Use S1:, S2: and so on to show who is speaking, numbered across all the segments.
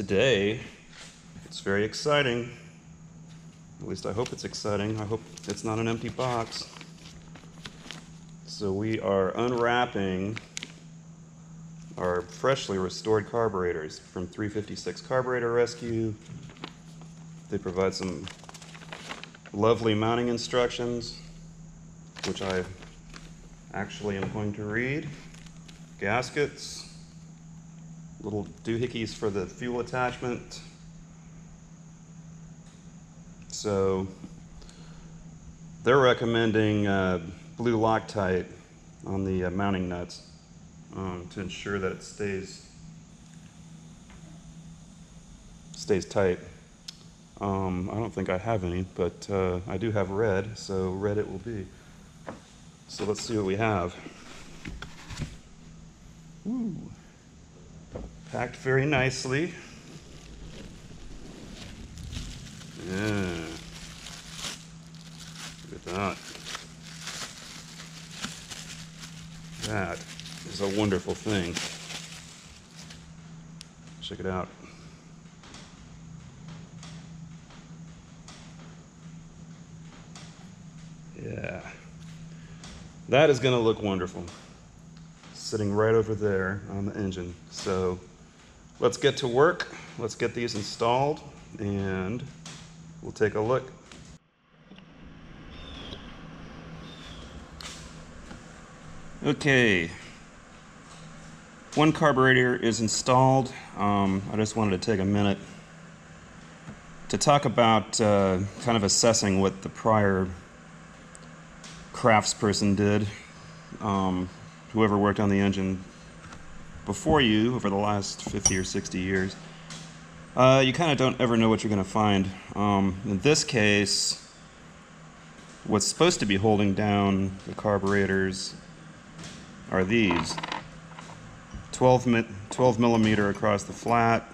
S1: today it's very exciting. At least I hope it's exciting. I hope it's not an empty box. So we are unwrapping our freshly restored carburetors from 356 Carburetor Rescue. They provide some lovely mounting instructions, which I actually am going to read. Gaskets, little doohickeys for the fuel attachment. So they're recommending blue Loctite on the mounting nuts to ensure that it stays tight. I don't think I have any, but I do have red, so red it will be. So let's see what we have. Ooh. Packed very nicely. Yeah. Look at that. That is a wonderful thing. Check it out. Yeah. That is going to look wonderful. Sitting right over there on the engine. So let's get to work. Let's get these installed and we'll take a look. Okay, one carburetor is installed. I just wanted to take a minute to talk about kind of assessing what the prior craftsperson did. Whoever worked on the engine before you over the last 50 or 60 years. You kind of don't ever know what you're going to find. In this case, what's supposed to be holding down the carburetors are these. 12 millimeter across the flat.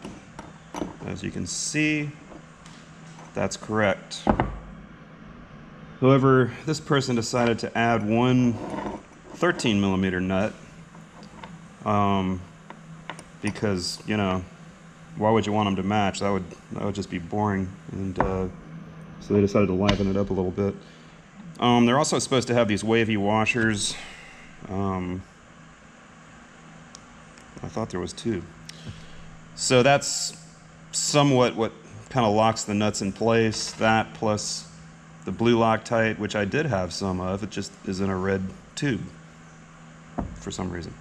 S1: As you can see, that's correct. However, this person decided to add one 13 millimeter nut because, you know, why would you want them to match? That would just be boring. And so they decided to liven it up a little bit. They're also supposed to have these wavy washers. I thought there was two. So that's somewhat what kind of locks the nuts in place. That plus the blue Loctite, which I did have some of. It just is in a red tube for some reason.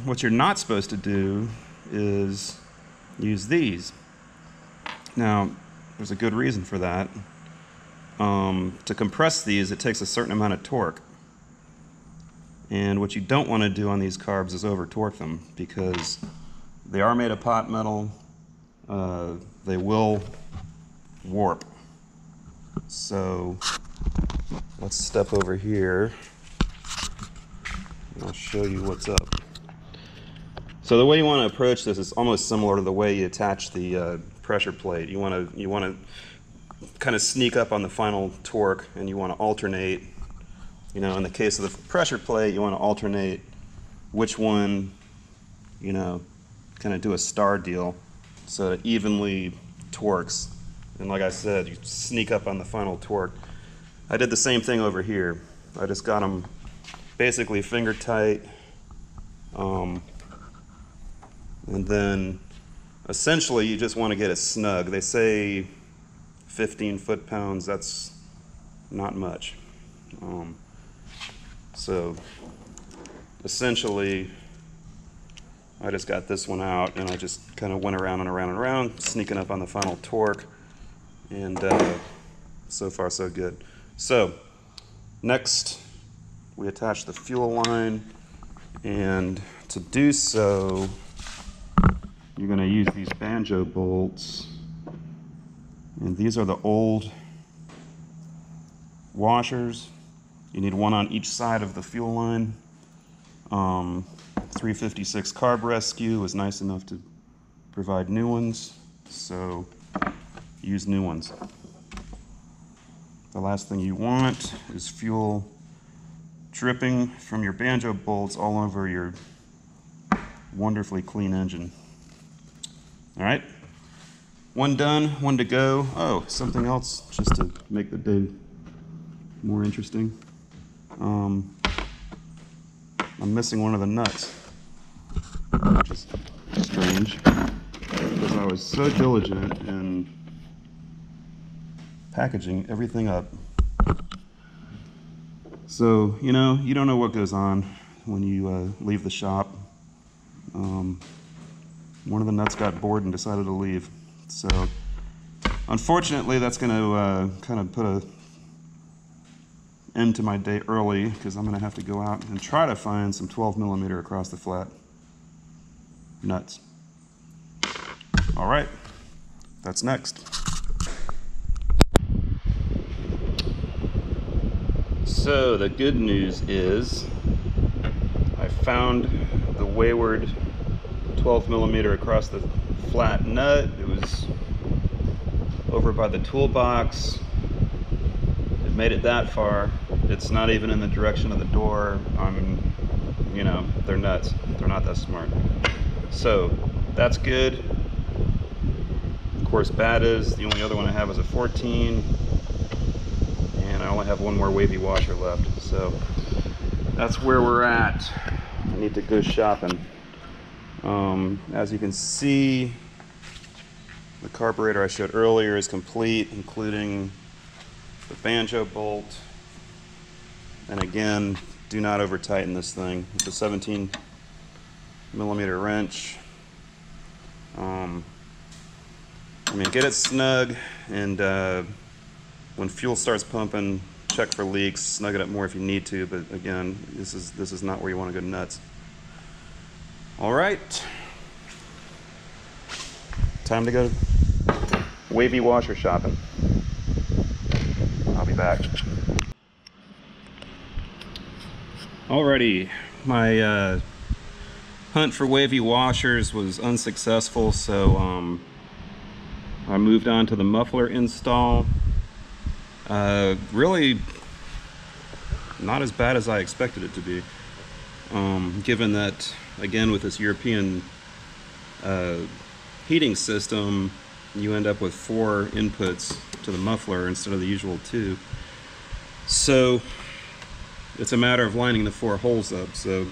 S1: What you're not supposed to do is use these. Now, there's a good reason for that. To compress these, it takes a certain amount of torque. And what you don't want to do on these carbs is over torque them, because they are made of pot metal. They will warp. So let's step over here and I'll show you what's up. So the way you want to approach this is almost similar to the way you attach the pressure plate. You want to kind of sneak up on the final torque, and you want to alternate. You know, in the case of the pressure plate, you want to alternate which one, you know, kind of do a star deal so it evenly torques. And like I said, you sneak up on the final torque. I did the same thing over here. I just got them basically finger tight. And then essentially you just want to get it snug. They say 15 foot-pounds, that's not much. So essentially I just got this one out and I just kind of went around and around and around, sneaking up on the final torque, and so far so good. So next we attach the fuel line, and to do so you're going to use these banjo bolts, and these are the old washers. You need one on each side of the fuel line. 356 Carb Rescue was nice enough to provide new ones, so use new ones. The last thing you want is fuel dripping from your banjo bolts all over your wonderfully clean engine. All right, one done, one to go. Oh, something else just to make the day more interesting. I'm missing one of the nuts, which is strange because I was so diligent in packaging everything up. So, you know, you don't know what goes on when you leave the shop. One of the nuts got bored and decided to leave. So, unfortunately, that's going to kind of put an end to my day early because I'm going to have to go out and try to find some 12mm across the flat nuts. All right, that's next. So the good news is I found the wayward 12mm across the flat nut. It was over by the toolbox. It made it that far. It's not even in the direction of the door. You know, they're nuts. They're not that smart. So that's good. Of course, bad is the only other one I have is a 14. And I only have one more wavy washer left. So that's where we're at. I need to go shopping. As you can see, the carburetor I showed earlier is complete, including the banjo bolt. And again, do not over tighten this thing. It's a 17mm wrench. I mean, get it snug, and when fuel starts pumping, check for leaks, snug it up more if you need to, but again, this is not where you want to go nuts. All right, time to go wavy washer shopping. I'll be back. Alrighty, my hunt for wavy washers was unsuccessful, so I moved on to the muffler install. Really not as bad as I expected it to be, given that, again, with this European heating system, you end up with 4 inputs to the muffler instead of the usual 2. So it's a matter of lining the 4 holes up. So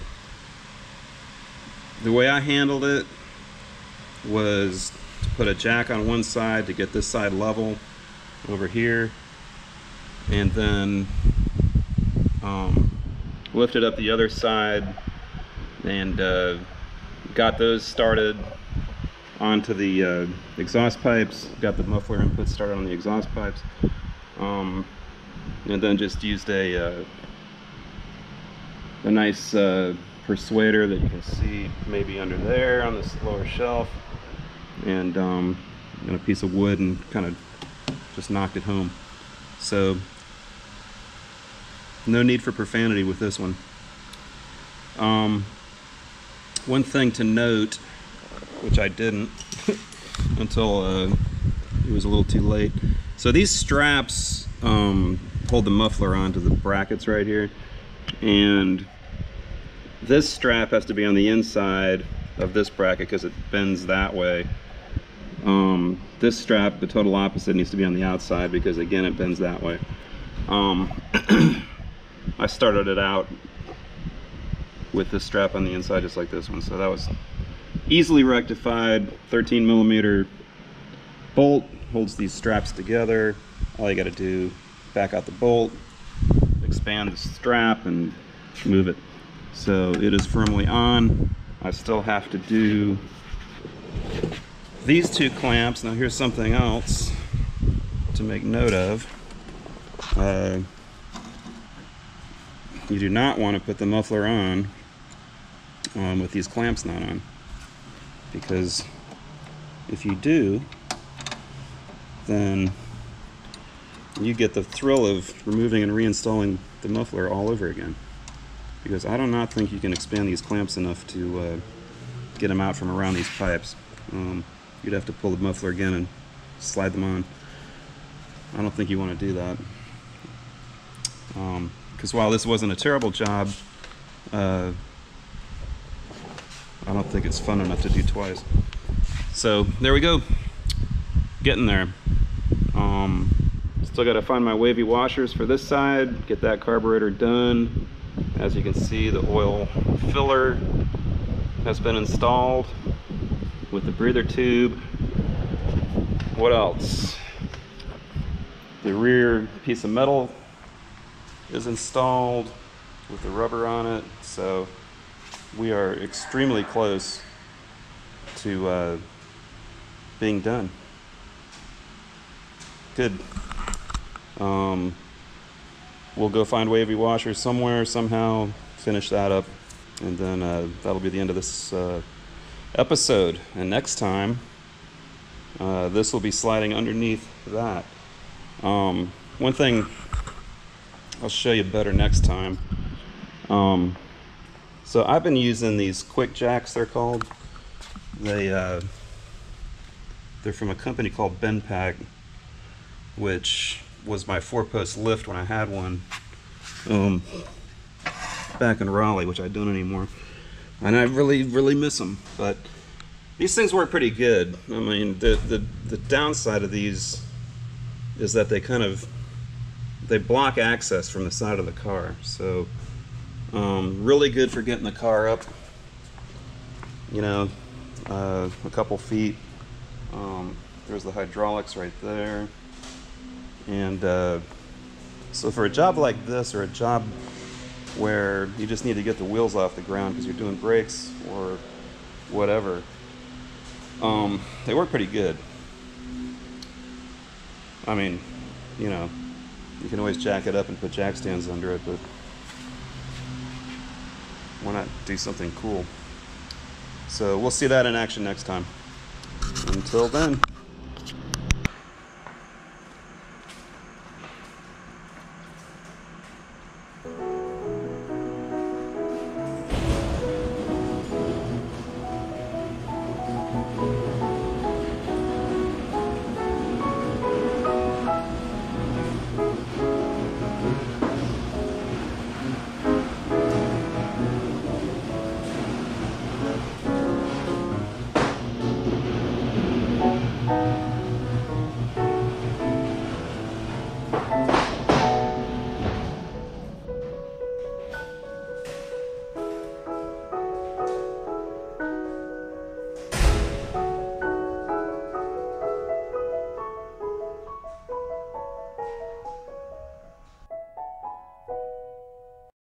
S1: the way I handled it was to put a jack on one side to get this side level over here, and then lifted up the other side and got those started onto the exhaust pipes, got the muffler input started on the exhaust pipes, and then just used a nice persuader that you can see maybe under there on this lower shelf, and a piece of wood, and kind of just knocked it home. So no need for profanity with this one. One thing to note, which I didn't until it was a little too late. So these straps hold the muffler onto the brackets right here, and this strap has to be on the inside of this bracket because it bends that way. This strap, the total opposite, needs to be on the outside because, again, it bends that way. I started it out with this strap on the inside just like this one, so that was easily rectified. 13mm bolt holds these straps together. All you got to do, back out the bolt, expand the strap, and move it. So it is firmly on. I still have to do these 2 clamps. Now here's something else to make note of. You do not want to put the muffler on with these clamps not on, because if you do, then you get the thrill of removing and reinstalling the muffler all over again, because I do not think you can expand these clamps enough to get them out from around these pipes. You'd have to pull the muffler again and slide them on. I don't think you want to do that, because while this wasn't a terrible job, I don't think it's fun enough to do twice. So there we go, getting there. Still got to find my wavy washers for this side, get that carburetor done. As you can see, the oil filler has been installed with the breather tube. What else? The rear piece of metal is installed with the rubber on it, so we are extremely close to being done. Good. We'll go find wavy washers somewhere, somehow, finish that up, and then that'll be the end of this episode. And next time, this will be sliding underneath that. One thing I'll show you better next time. So I've been using these quick jacks, they're called. They're from a company called unpacked, which was my 4-post lift when I had one back in Raleigh, which I don't anymore, and I really miss them. But these things work pretty good. I mean, the downside of these is that they block access from the side of the car. So really good for getting the car up, you know, a couple feet. There's the hydraulics right there. And so for a job like this, or a job where you just need to get the wheels off the ground because you're doing brakes or whatever, they work pretty good. I mean, you know, you can always jack it up and put jack stands under it, but why not do something cool? So we'll see that in action next time. Until then.